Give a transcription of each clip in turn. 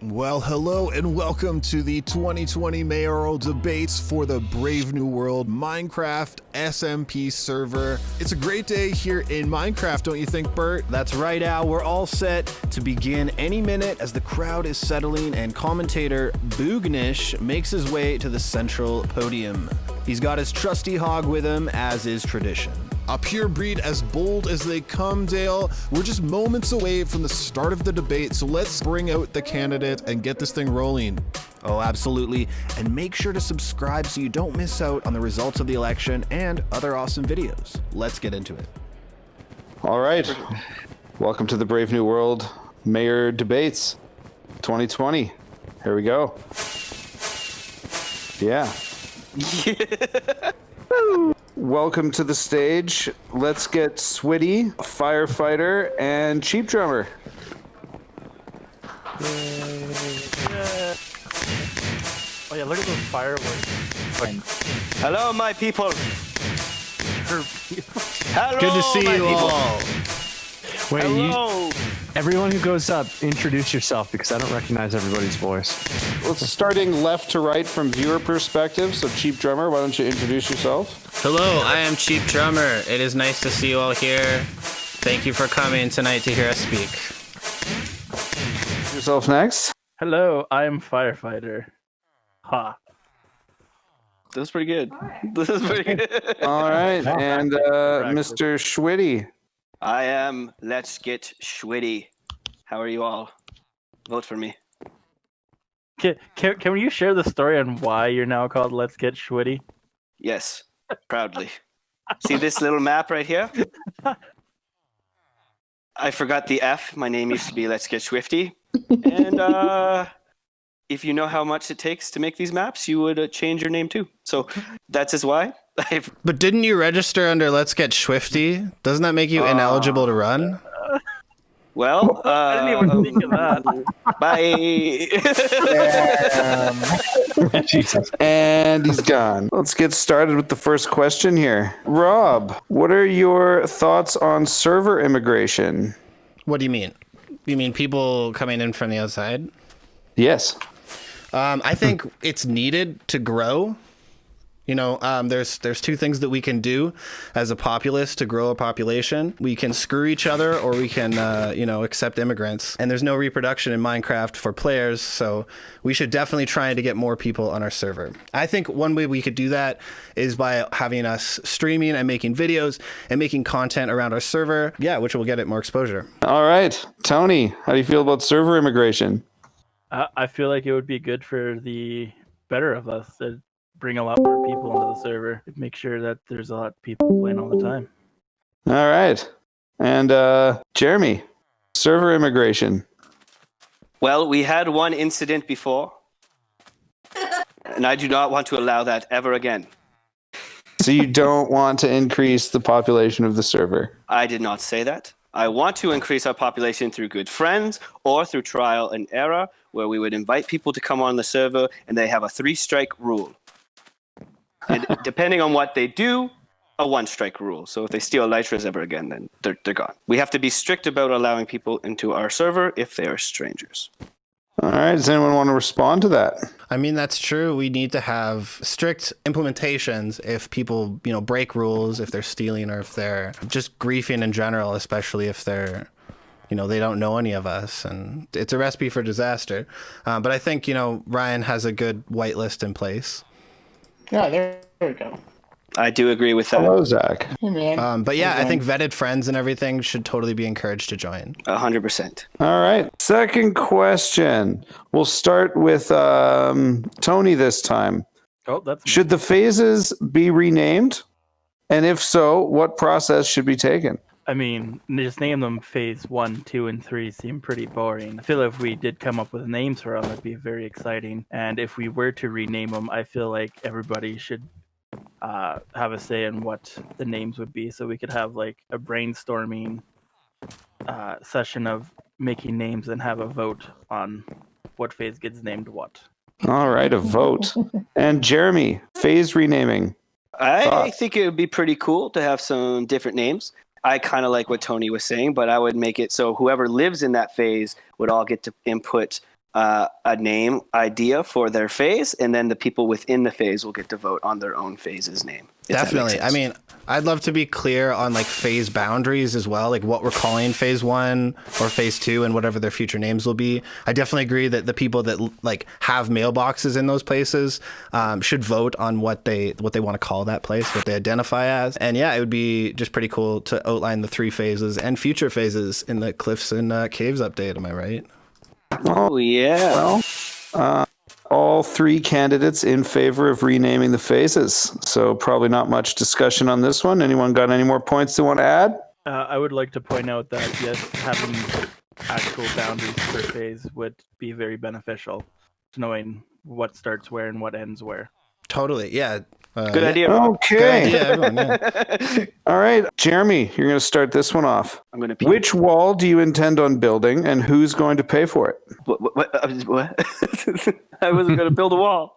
Well, hello and welcome to the 2020 Mayoral Debates for the Brave New World Minecraft SMP server. It's a great day here in Minecraft, don't you think, Bert? That's right, Al. We're all set to begin any minute as the crowd is settling and commentator Boognish makes his way to the central podium. He's got his trusty hog with him, as is tradition. A pure breed as bold as they come, Dale. We're just moments away from the start of the debate, so let's bring out the candidate and get this thing rolling. Oh, absolutely. And make sure to subscribe so you don't miss out on the results of the election and other awesome videos. Let's get into it. All right. Welcome to the Brave New World Mayor Debates 2020. Here we go. Yeah. Welcome to the stage. Let's get Switty, Firefighter, and CheapDrummer. Oh yeah, look at those fireworks. Hello, my people. Hello, Good to see my you people. all. Wait, Hello. everyone who goes up, introduce yourself because I don't recognize everybody's voice. Let's starting left to right from viewer perspective. So CheapDrummer, why don't you introduce yourself? Hello, I am CheapDrummer. It is nice to see you all here. Thank you for coming tonight to hear us speak. Yourself next. Hello, I am Firefighter. Ha. This is pretty good. This is pretty good. All right, and Mr. Schwitty. I am Let's Get Schwitty. How are you all? Vote for me. Can you share the story on why you're now called Let's Get Schwitty? Yes, proudly. See this little map right here? I forgot the F. My name used to be Let's Get Swifty. And if you know how much it takes to make these maps, you would change your name too. So that's is why. But didn't you register under Let's Get Swifty? Doesn't that make you ineligible to run? Well, I didn't even think of that. bye. Jesus. And he's gone. Let's get started with the first question here. Rob, what are your thoughts on server immigration? What do you mean? You mean people coming in from the outside? Yes. I think it's needed to grow. You know, there's two things that we can do as a populace to grow a population. We can screw each other, or we can, accept immigrants. And there's no reproduction in Minecraft for players, so we should definitely try to get more people on our server. I think one way we could do that is by having us streaming and making videos and making content around our server, which will get it more exposure. All right. Tony, how do you feel about server immigration? I feel like it would be good for the better of us to bring a lot more people onto the server. Make sure that there's a lot of people playing all the time. All right. And Jeremy, server immigration. Well, we had one incident before, and I do not want to allow that ever again. So you don't want to increase the population of the server? I did not say that. I want to increase our population through good friends or through trial and error, where we would invite people to come on the server and they have a 3-strike rule. And depending on what they do, a 1-strike rule. So if they steal elytras ever again, then they're gone. We have to be strict about allowing people into our server if they are strangers. All right. Does anyone want to respond to that? I mean, that's true. We need to have strict implementations if people, break rules, if they're stealing, or if they're just griefing in general, especially if they're, they don't know any of us. And it's a recipe for disaster. But I think, Ryan has a good whitelist in place. Yeah, there we go. I do agree with that. Hello, Zach. Hey, man. But yeah, I think vetted friends and everything should totally be encouraged to join. 100%. All right. Second question. We'll start with Tony this time. Oh, that's Should the phases be renamed? And if so, what process should be taken? I mean, just name them Phase 1, 2, and 3 seem pretty boring. I feel if we did come up with names for them, it'd be very exciting. And if we were to rename them, I feel like everybody should have a say in what the names would be, so we could have like a brainstorming session of making names and have a vote on what phase gets named what. All right, a vote. And Jeremy, phase renaming. I think it would be pretty cool to have some different names. I kind of like what Tony was saying, but I would make it so whoever lives in that phase would all get to input a name idea for their phase, and then the people within the phase will get to vote on their own phase's name. Definitely. I mean, I'd love to be clear on like phase boundaries as well, like what we're calling phase 1 or phase 2 and whatever their future names will be. I definitely agree that the people that like have mailboxes in those places should vote on what they want to call that place, what they identify as. And yeah, it would be just pretty cool to outline the 3 phases and future phases in the Cliffs and Caves update. Am I right? Oh, yeah. Well, all 3 candidates in favor of renaming the phases. So probably not much discussion on this one. Anyone got any more points they want to add? I would like to point out that yes, having actual boundaries per phase would be very beneficial to knowing what starts where and what ends where. Totally. Yeah. Good idea. Okay. Good idea, everyone. Yeah. All right, Jeremy, you're going to start this one off. I'm going to. Which wall do you intend on building, and who's going to pay for it? What? I wasn't going to build a wall.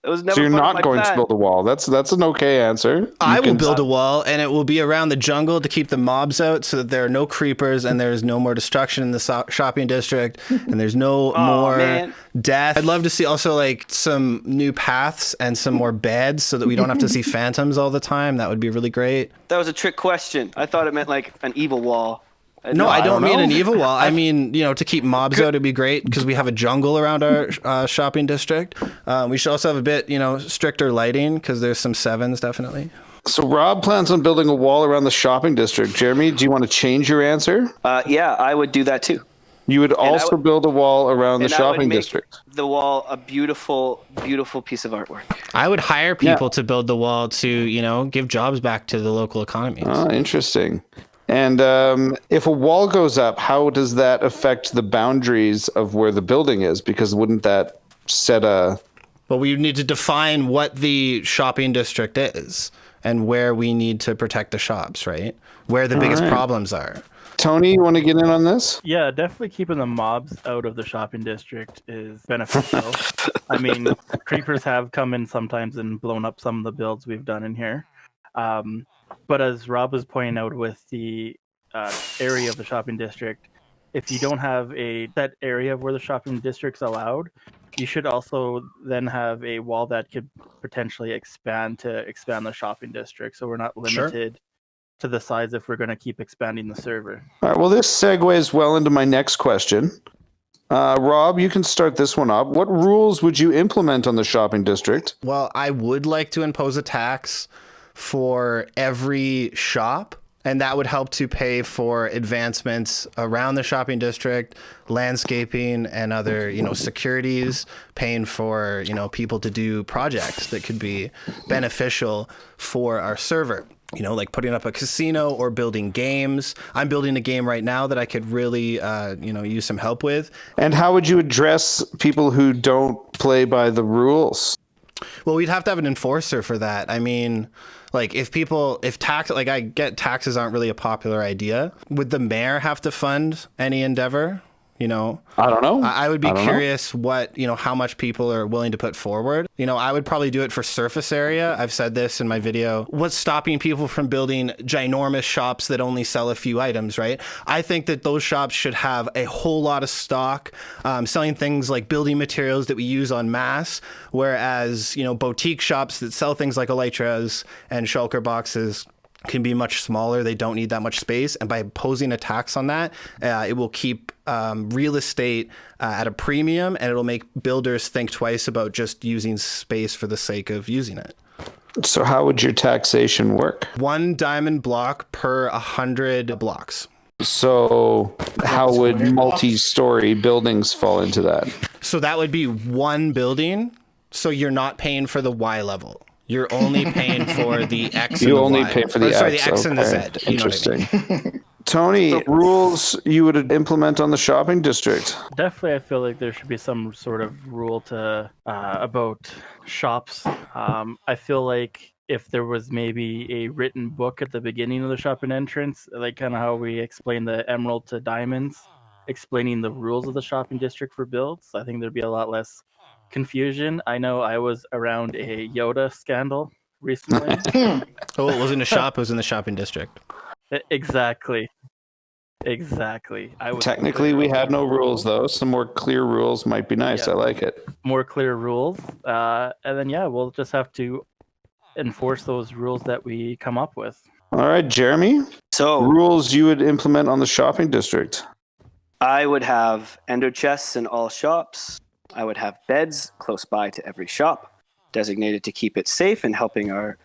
It was never. So you're part of not my going plan. to build a wall. That's an okay answer. I will build a wall, and it will be around the jungle to keep the mobs out so that there are no creepers and there's no more destruction in the shopping district and there's no more death. I'd love to see also like some new paths and some more beds so that we don't have to see phantoms all the time. That would be really great. That was a trick question. I thought it meant like an evil wall. No, I don't mean an evil wall. I mean, to keep mobs out, it'd be great because we have a jungle around our shopping district. We should also have a bit, stricter lighting because there's some 7s definitely. So Rob plans on building a wall around the shopping district. Jeremy, do you want to change your answer? Yeah, I would do that too. You would also build a wall around the shopping district. The wall a beautiful, beautiful piece of artwork. I would hire people to build the wall to, give jobs back to the local economies. Oh, interesting. And if a wall goes up, how does that affect the boundaries of where the building is? Because wouldn't that set a... Well, we need to define what the shopping district is and where we need to protect the shops, right? Where the biggest problems are. Tony, you want to get in on this? Yeah, definitely keeping the mobs out of the shopping district is beneficial. I mean, creepers have come in sometimes and blown up some of the builds we've done in here. But as Rob was pointing out with the area of the shopping district, if you don't have a set area where the shopping district's allowed, you should also then have a wall that could potentially expand the shopping district. So we're not limited to the size if we're going to keep expanding the server. All right, well, this segues well into my next question. Rob, you can start this one up. What rules would you implement on the shopping district? Well, I would like to impose a tax for every shop, and that would help to pay for advancements around the shopping district, landscaping, and other, securities, paying for, people to do projects that could be beneficial for our server. Like putting up a casino or building games. I'm building a game right now that I could really, use some help with. And how would you address people who don't play by the rules? Well, we'd have to have an enforcer for that. I mean, like I get taxes aren't really a popular idea. Would the mayor have to fund any endeavor? I don't know. I would be curious what, how much people are willing to put forward. I would probably do it for surface area. I've said this in my video. What's stopping people from building ginormous shops that only sell a few items, right? I think that those shops should have a whole lot of stock, selling things like building materials that we use en masse, whereas, boutique shops that sell things like elytras and shulker boxes can be much smaller. They don't need that much space. And by imposing a tax on that, it will keep real estate at a premium, and it'll make builders think twice about just using space for the sake of using it. So how would your taxation work? 1 diamond block per 100 blocks. So how would multi-story buildings fall into that? So that would be 1 building. So you're not paying for the Y level. You're only paying for the X and the Y. You only pay for the X. Sorry, the X and the Z. Interesting. You know what I mean? Tony, rules you would implement on the shopping district? Definitely, I feel like there should be some sort of rule to about shops. I feel like if there was maybe a written book at the beginning of the shopping entrance, like kind of how we explain the emerald to diamonds, explaining the rules of the shopping district for builds, I think there'd be a lot less confusion. I know I was around a Yoda scandal recently. Oh, it wasn't a shop, it was in the shopping district. Exactly. Exactly. I would Technically, we had no rules though. Some more clear rules might be nice. Yeah. I like it. more clear rules, and then we'll just have to enforce those rules that we come up with. All right, Jeremy. So Rules you would implement on the shopping district. I would have ender chests in all shops. I would have beds close by to every shop, designated to keep it safe and helping our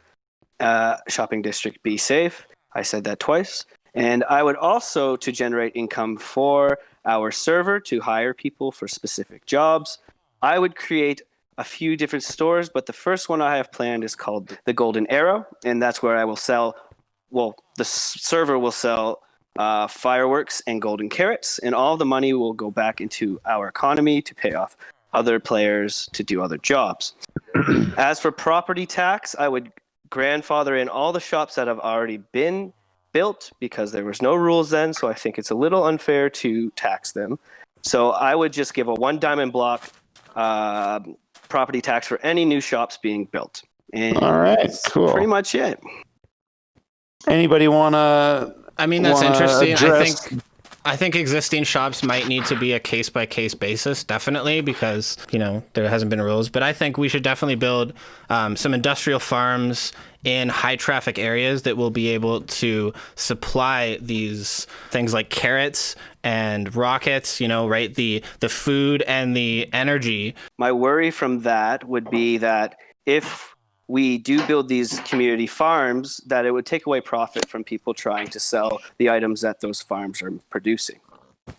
shopping district be safe. I said that twice. And I would also, to generate income for our server, to hire people for specific jobs, I would create a few different stores, but the first one I have planned is called the Golden Arrow, and that's where I will sell, the server will sell fireworks and golden carrots, and all the money will go back into our economy to pay off other players to do other jobs. As for property tax, I would grandfather in all the shops that have already been built because there was no rules then, so I think it's a little unfair to tax them. So I would just give a 1 diamond block property tax for any new shops being built. And All right, that's cool. pretty much it. Anybody want to? I mean, that's interesting. Address... I think existing shops might need to be a case-by-case basis, definitely, because, there hasn't been rules. But I think we should definitely build some industrial farms in high-traffic areas that will be able to supply these things like carrots and rockets, right? The food and the energy. My worry from that would be that if we do build these community farms, that it would take away profit from people trying to sell the items that those farms are producing.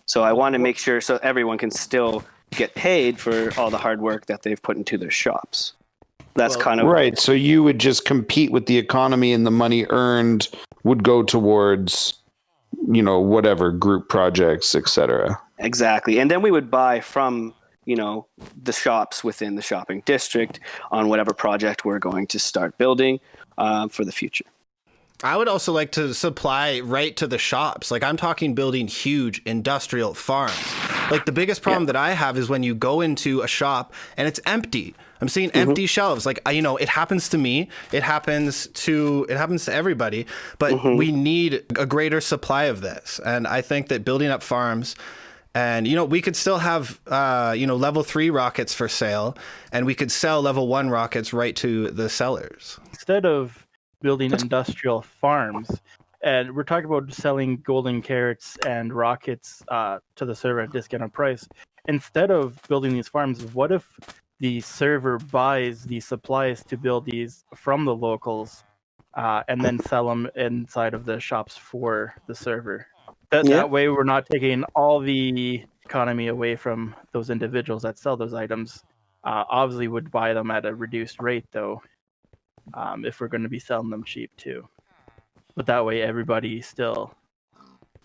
So I want to make sure so everyone can still get paid for all the hard work that they've put into their shops. That's kind of right. So you would just compete with the economy, and the money earned would go towards, whatever group projects, etc. Exactly. And then we would buy from the shops within the shopping district on whatever project we're going to start building for the future. I would also like to supply right to the shops. Like, I'm talking building huge industrial farms. Like, the biggest problem that I have is when you go into a shop and it's empty. I'm seeing empty shelves. Like, it happens to me. It happens to everybody. But we need a greater supply of this. And I think that building up farms, and, we could still have, level 3 rockets for sale, and we could sell level 1 rockets right to the sellers. Instead of building industrial farms, and we're talking about selling golden carrots and rockets to the server at a discounted price, instead of building these farms, what if the server buys the supplies to build these from the locals and then sell them inside of the shops for the server? That way we're not taking all the economy away from those individuals that sell those items. Obviously would buy them at a reduced rate, though, if we're going to be selling them cheap too. But that way everybody still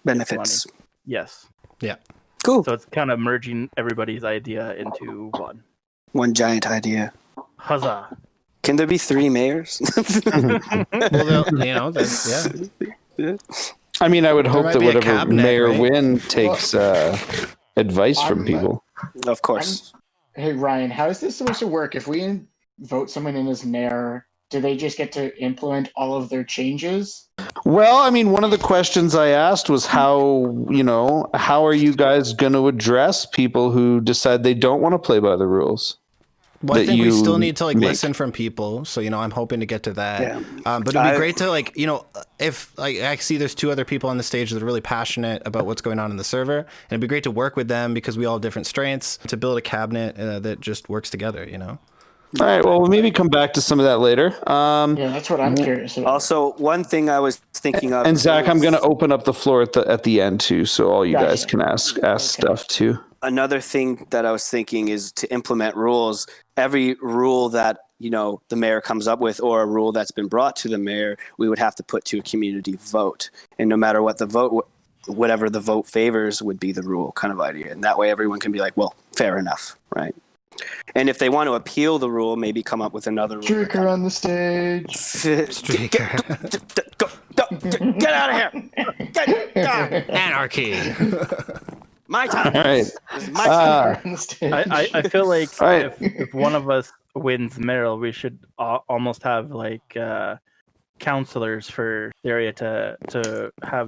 benefits. Yes. Yeah. Cool. So it's kind of merging everybody's idea into one. One giant idea. Huzzah. Can there be 3 mayors? Well, that's, yeah. I mean, I would hope that whatever cabinet, mayor right? win takes advice from people. Of course. Hey, Ryan, how is this supposed to work? If we vote someone in as mayor, do they just get to implement all of their changes? Well, I mean, one of the questions I asked was how are you guys going to address people who decide they don't want to play by the rules? Well, I think we still need to make. listen from people. So, I'm hoping to get to that. Yeah. But it'd be great to if I see there's 2 other people on the stage that are really passionate about what's going on in the server, and it'd be great to work with them because we all have different strengths to build a cabinet that just works together, All right. Well, we'll maybe come back to some of that later. Yeah, that's what I'm curious about. Also, one thing I was thinking of. And Zach, I'm going to open up the floor at the end too, so all you Gotcha. guys can ask stuff too. Another thing that I was thinking is to implement rules. Every rule that the mayor comes up with, or a rule that's been brought to the mayor, we would have to put to a community vote. And no matter what the vote, whatever the vote favors would be the rule kind of idea. And that way everyone can be like, well, fair enough, right? And if they want to appeal the rule, maybe come up with another rule. Streaker on the stage. Streaker. Get out of here! Anarchy. My time. All right. This is my time. On the stage. I feel like Right. if one of us wins mayoral, we should almost have counselors for the area to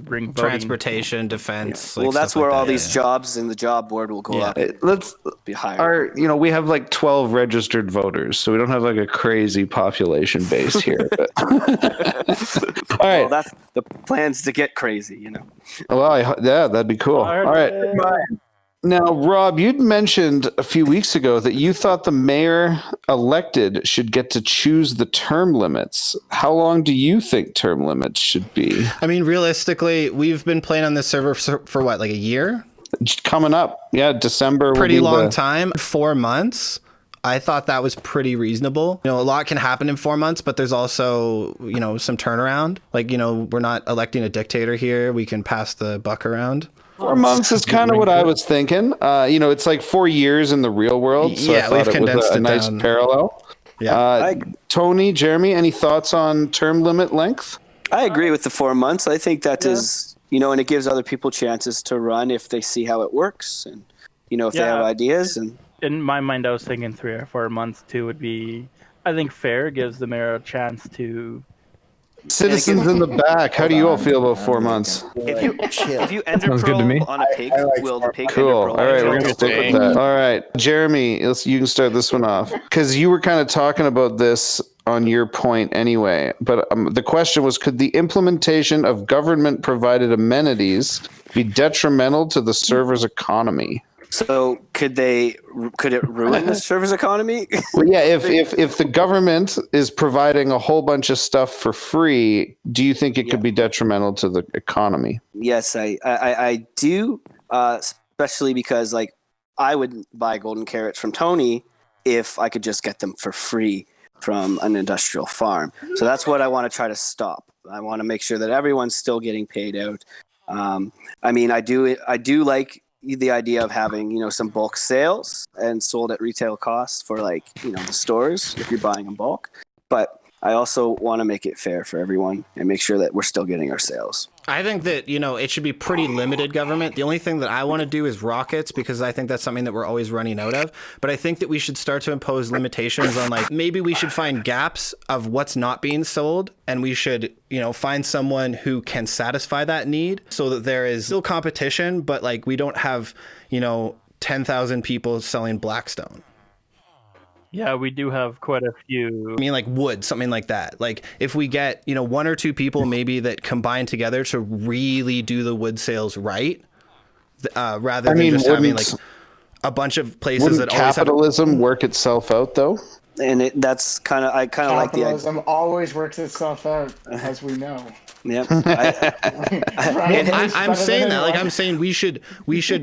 bring voting. Transportation, defense. Well, like, that's stuff where like all that, these jobs in the job board will go up. Let's Be higher. we have like 12 registered voters, so we don't have like a crazy population base here. But all right. Well, that's the plans to get crazy, you know. Well, yeah, that'd be cool. All right. Now, Rob, you'd mentioned a few weeks ago that you thought the mayor elected should get to choose the term limits. How long do you think term limits should be? I mean, realistically, we've been playing on this server for what, like a year? Coming up. Yeah, December. Pretty long time. 4 months. I thought that was pretty reasonable. You know, a lot can happen in 4 months, but there's also, you know, some turnaround. Like, you know, we're not electing a dictator here. We can pass the buck around. 4 months is kind of what I was thinking. You know, it's like 4 years in the real world. So Yeah, I thought we've it was condensed a it nice down. parallel. Yeah. Tony, Jeremy, any thoughts on term limit length? I agree with the 4 months. I think that is, you know, and it gives other people chances to run if they see how it works and, you know, if they have ideas. And in my mind, I was thinking 3 or 4 months too would be, I think, fair. It gives the mayor a chance to. Citizens in the back, how do you all feel about 4 months? if you enter Sounds good to me. on a pig, will the pig Cool. enter All right, we're gonna stick with that. All right, Jeremy, you can start this one off because you were kind of talking about this on your point anyway. But the question was, could the implementation of government-provided amenities be detrimental to the server's economy? So could it ruin the server's economy? Well, yeah, if the government is providing a whole bunch of stuff for free, do you think it could be detrimental to the economy? Yes, I do, especially because like I would buy golden carrots from Tony if I could just get them for free from an industrial farm. So that's what I want to try to stop. I want to make sure that everyone's still getting paid out. I mean, I do like the idea of having, you know, some bulk sales and sold at retail costs for, like, you know, the stores if you're buying in bulk. But I also want to make it fair for everyone and make sure that we're still getting our sales. I think that, you know, it should be pretty limited government. The only thing that I want to do is rockets because I think that's something that we're always running out of. But I think that we should start to impose limitations on, like, maybe we should find gaps of what's not being sold and we should, you know, find someone who can satisfy that need so that there is still competition, but like we don't have, you know, 10,000 people selling Blackstone. Yeah, we do have quite a few. I mean, like wood, something like that. Like if we get, you know, 1 or 2 people maybe that combine together to really do the wood sales right, rather than just having like a bunch of places that always have. Capitalism work itself out though? And that's kind of, I kind of like the idea. Capitalism always works itself out, as we know. Yep. I'm saying that, like, I'm saying we should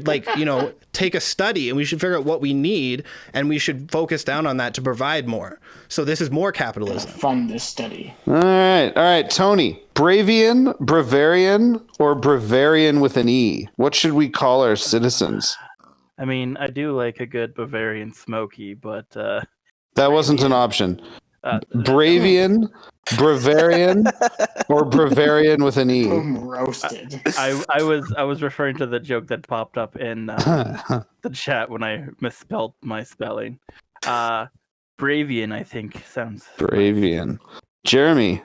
like, you know, take a study and we should figure out what we need and we should focus down on that to provide more. So this is more capitalism. Fund this study. All right, Tony. Bravian, Bavarian, or Bavarian with an E? What should we call our citizens? I mean, I do like a good Bavarian smoky, but that wasn't an option. Bravian, Bavarian, or Bavarian with an E? Boom, roasted. I was referring to the joke that popped up in the chat when I misspelled my spelling. Bravian, I think, sounds. Bravian. Jeremy.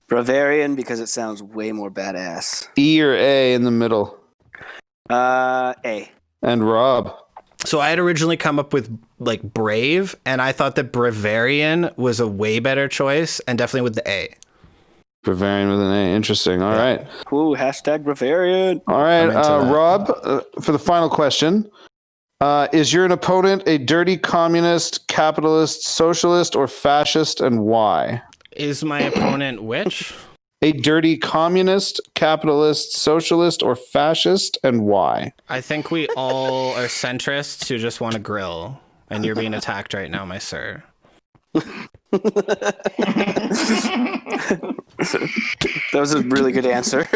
Bavarian, because it sounds way more badass. E or A in the middle? A. And Rob. So I had originally come up with like brave, and I thought that Bavarian was a way better choice, and definitely with the A. Bavarian with an A. Interesting. All right. Ooh, hashtag Bavarian. All right, Rob, for the final question. Is your opponent a dirty communist, capitalist, socialist, or fascist, and why? Is my opponent which? A dirty communist, capitalist, socialist, or fascist, and why? I think we all are centrists who just want to grill, and you're being attacked right now, my sir. That was a really good answer.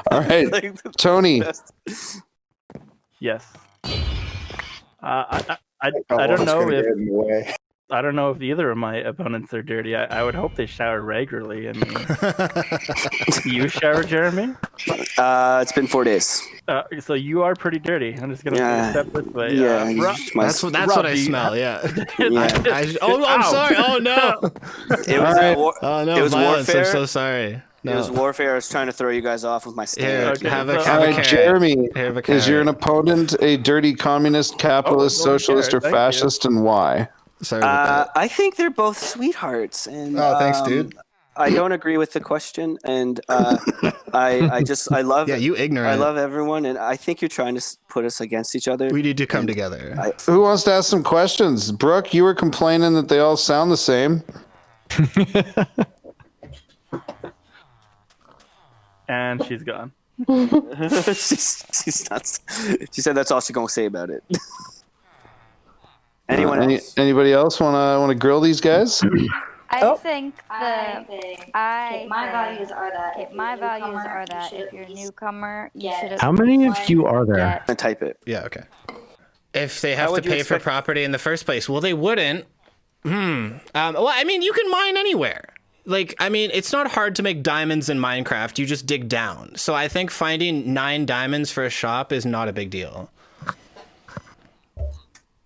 All right, Tony. Yes. I don't know if I don't know if either of my opponents are dirty. I would hope they shower regularly. I mean, you shower, Jeremy? It's been 4 days. So you are pretty dirty. I'm just gonna step this way. Yeah, That's what I smell. Yeah. Yeah. I'm sorry. Oh no. It was Oh no. It was violence. warfare. I'm so sorry. No. It was warfare. I was trying to throw you guys off with my Here, stare. have a All All right, carrot. Jeremy, Have a is your carrot. opponent a dirty communist, capitalist, golden socialist, or carrot, thank you. fascist, and why? Sorry about that. I think they're both sweethearts, and Oh, thanks, dude. I don't agree with the question, and I love Yeah, you ignorant. I love everyone, and I think you're trying to put us against each other. We need to come together. Who wants to ask some questions? Brooke, you were complaining that they all sound the same. And she's gone. she's nuts. She said that's all she's gonna say about it. Anyone else? Anybody else wanna grill these guys? I think my values are that if you're a newcomer, you should. How many of you are there? I type it. Yeah, okay. If they have How to would you pay for expect- property in the first place, well, they wouldn't. Well, I mean, you can mine anywhere. Like, I mean, it's not hard to make diamonds in Minecraft. You just dig down. So I think finding 9 diamonds for a shop is not a big deal.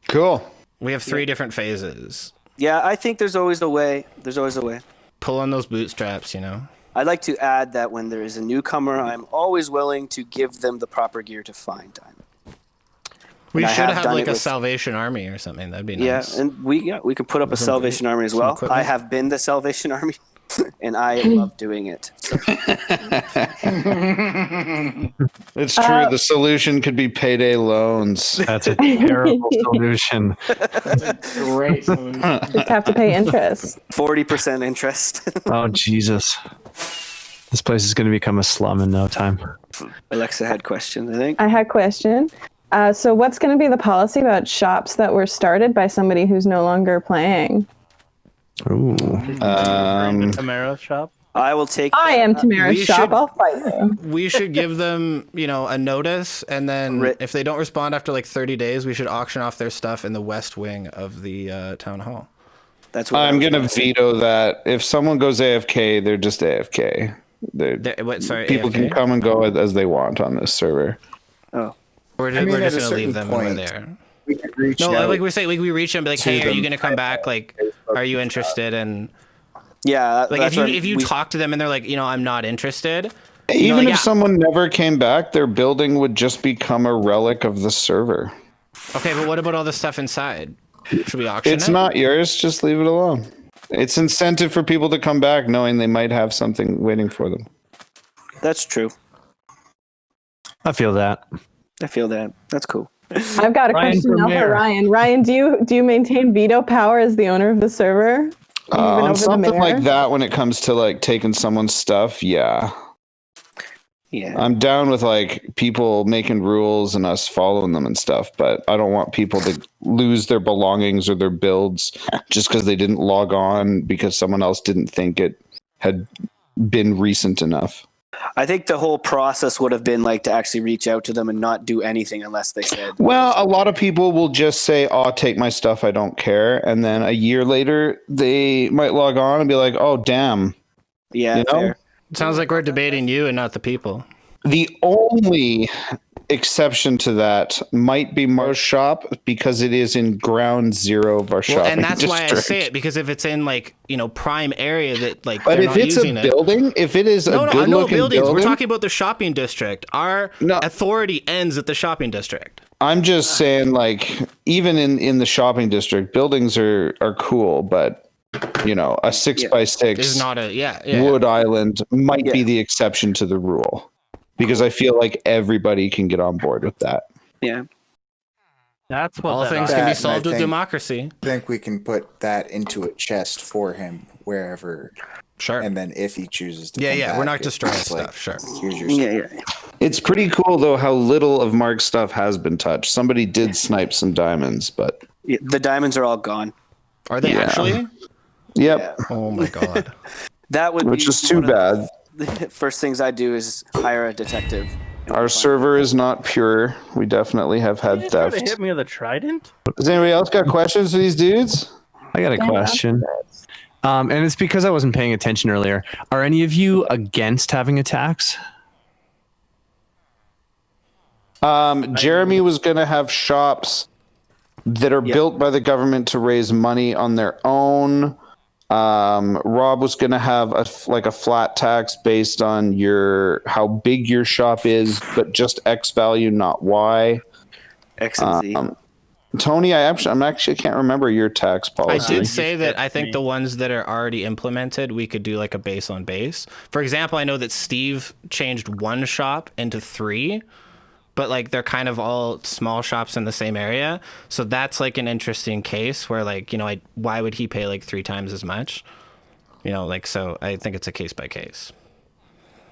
Cool. We have 3 different phases. Yeah, I think there's always a way. There's always a way. Pull on those bootstraps, you know? I'd like to add that when there is a newcomer, I'm always willing to give them the proper gear to find diamond. We And I should have have done like it a with- Salvation Army or something. That'd be Yeah, nice. and we could put up a Some- Salvation Army as some well. equipment. I have been the Salvation Army, and I love doing it. It's true. The solution could be payday loans. That's a terrible solution. Great solution. Just have to pay interest. 40% interest. Oh, Jesus. This place is going to become a slum in no time. Alexa had questions, I think. I had a question. So what's going to be the policy about shops that were started by somebody who's no longer playing? Ooh. The Camaro shop. I will take. I am Tamara's we shop. should- I'll fight you. We should give them, you know, a notice, and then if they don't respond after like 30 days, we should auction off their stuff in the west wing of the town hall. That's what I'm gonna veto that. If someone goes AFK, they're just AFK. People can AFK? come and go as they want on this server. Oh, We're just, we're just gonna leave them when we're there. We could reach No, out like we say, like we reach them, be like, to hey, are you them gonna come back? Like, are you interested? And yeah. like, that's if you talk to them and they're like, you know, I'm not interested. Even like, if yeah. someone never came back, their building would just become a relic of the server. Okay, but what about all the stuff inside? Should we auction It's it? not yours. Just leave it alone. It's incentive for people to come back knowing they might have something waiting for them. That's true. I feel that. I feel that. That's cool. I've got a Ryan question for now for mayor. Ryan. Ryan, do you maintain veto power as the owner of the server? Even On over the something mayor? like that, when it comes to like taking someone's stuff, yeah. Yeah. I'm down with like people making rules and us following them and stuff, but I don't want people to lose their belongings or their builds just because they didn't log on because someone else didn't think it had been recent enough. I think the whole process would have been like to actually reach out to them and not do anything unless they said. Well, a lot of people will just say, "Oh, take my stuff, I don't care," and then a year later they might log on and be like, "Oh, damn." Yeah, You know? fair. It sounds like we're debating you and not the people. The only exception to that might be Mar's shop because it is in ground zero of our Well, shopping and that's why I district. say it, because if it's in like, you know, prime area that like But they're if not it's a using it. building, if it is No, a no, good no looking buildings. building, We're talking about the shopping district. Our No. authority ends at the shopping district. I'm just saying, like, even in the shopping district, buildings are cool, but you know, a 6x6 Is not a wood island might be Yeah. the exception to the rule because I feel like everybody can get on board with that. Yeah. That's what All that things is. can be That, and I solved with think- democracy. I think we can put that into a chest for him wherever, Sure. and then if he chooses to Yeah, come yeah. back, We're not it's destroying like, stuff. Sure. Here's your Yeah, yeah. It's pretty cool though how little of Mark's stuff has been touched. Somebody did snipe some diamonds, but Yeah, the diamonds are all gone. Are they Yeah. actually? yep, Oh my god. That would which be is too one of bad. the first things I do is hire a detective. Our server is not pure. We definitely have Did had you try to theft. hit me with a trident? Has anybody else got questions for these dudes? I got a question. And it's because I wasn't paying attention earlier. Are any of you against having a tax? Jeremy was going to have shops that are built by the government to raise money on their own. Rob was going to have a flat tax based on how big your shop is, but just X value, not Y. X and Z. Tony, I actually can't remember your tax policy. I did say that I think the ones that are already implemented, we could do like a base on base. For example, I know that Steve changed one shop into 3, but like they're kind of all small shops in the same area. So that's like an interesting case where like, why would he pay like 3 times as much? So I think it's a case by case.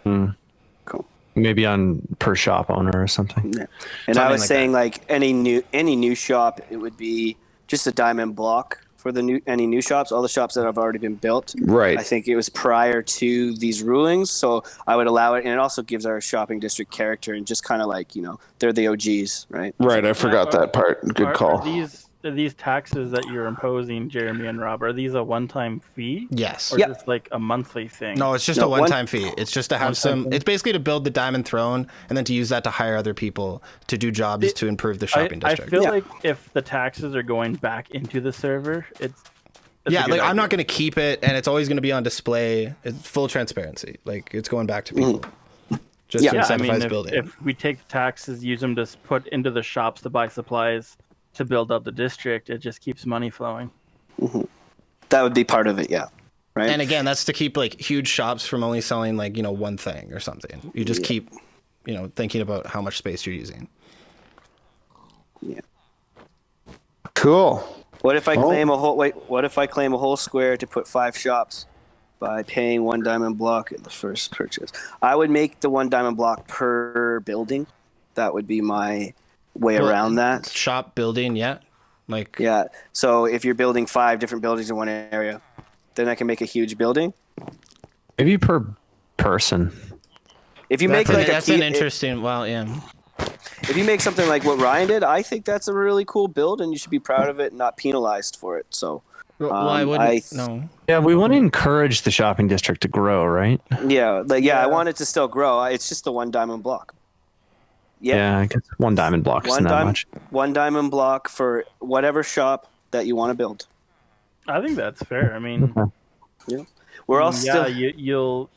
Cool. Maybe on per shop owner or something. Yeah. And I was saying like any new shop, it would be just a diamond block for any new shops. All the shops that have already been built. Right. I think it was prior to these rulings, so I would allow it, and it also gives our shopping district character and just kind of like they're the OGs, right? Right. I forgot that part. Good call. Are these taxes that you're imposing, Jeremy and Rob, are these a one-time fee? Yes. Or just like a monthly thing? No, it's just a one-time fee. It's just to have it's basically to build the diamond throne and then to use that to hire other people to do jobs to improve the shopping district. I feel like if the taxes are going back into the server, it's I'm not going to keep it, and it's always going to be on display. It's full transparency. Like, it's going back to people. Just to incentivize building. If we take the taxes, use them to put into the shops to buy supplies, to build up the district, it just keeps money flowing. Mm-hmm. That would be part of it, yeah. Right. And again, that's to keep like huge shops from only selling like one thing or something. You just keep thinking about how much space you're using. Yeah. Cool. What if I claim What if I claim a whole square to put 5 shops by paying 1 diamond block in the first purchase? I would make the 1 diamond block per building. That would be my way around that. Shop building, yeah. So if you're building 5 different buildings in one area, then I can make a huge building. Maybe per person. If you make that's an interesting. If you make something like what Ryan did, I think that's a really cool build, and you should be proud of it and not penalized for it. So, I wouldn't. No. Yeah, we want to encourage the shopping district to grow, right? Yeah, I want it to still grow. It's just the 1 diamond block. Yeah, I guess 1 diamond block isn't that much. 1 diamond block for whatever shop that you want to build. I think that's fair. I mean, we're all still. You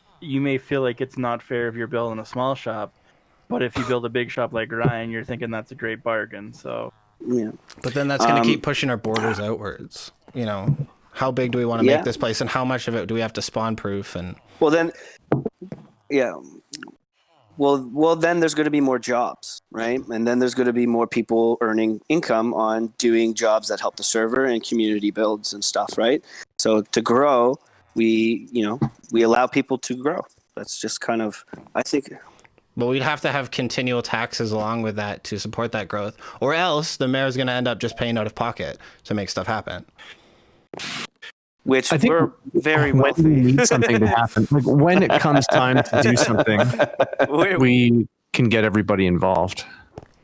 may feel like it's not fair if you're building a small shop, but if you build a big shop like Ryan, you're thinking that's a great bargain. So but then that's going to keep pushing our borders outwards. How big do we want to make this place, and how much of it do we have to spawn proof? And then there's going to be more jobs, right? And then there's going to be more people earning income on doing jobs that help the server and community builds and stuff, right? So to grow, we allow people to grow. That's just kind of, I think. But we'd have to have continual taxes along with that to support that growth, or else the mayor's going to end up just paying out of pocket to make stuff happen. Which I think we're very wealthy. We need something to happen. Like when it comes time to do something, we can get everybody involved.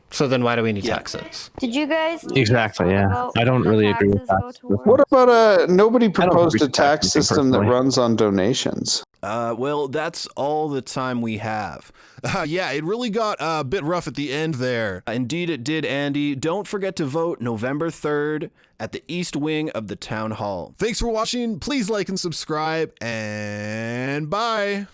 So then why do we need taxes? Did you guys? Exactly, yeah. I don't really agree with that. What about nobody proposed a tax system that runs on donations? Well, that's all the time we have. Yeah, it really got a bit rough at the end there. Indeed it did, Andy. Don't forget to vote November 3rd at the East Wing of the Town Hall. Thanks for watching. Please like and subscribe, and bye.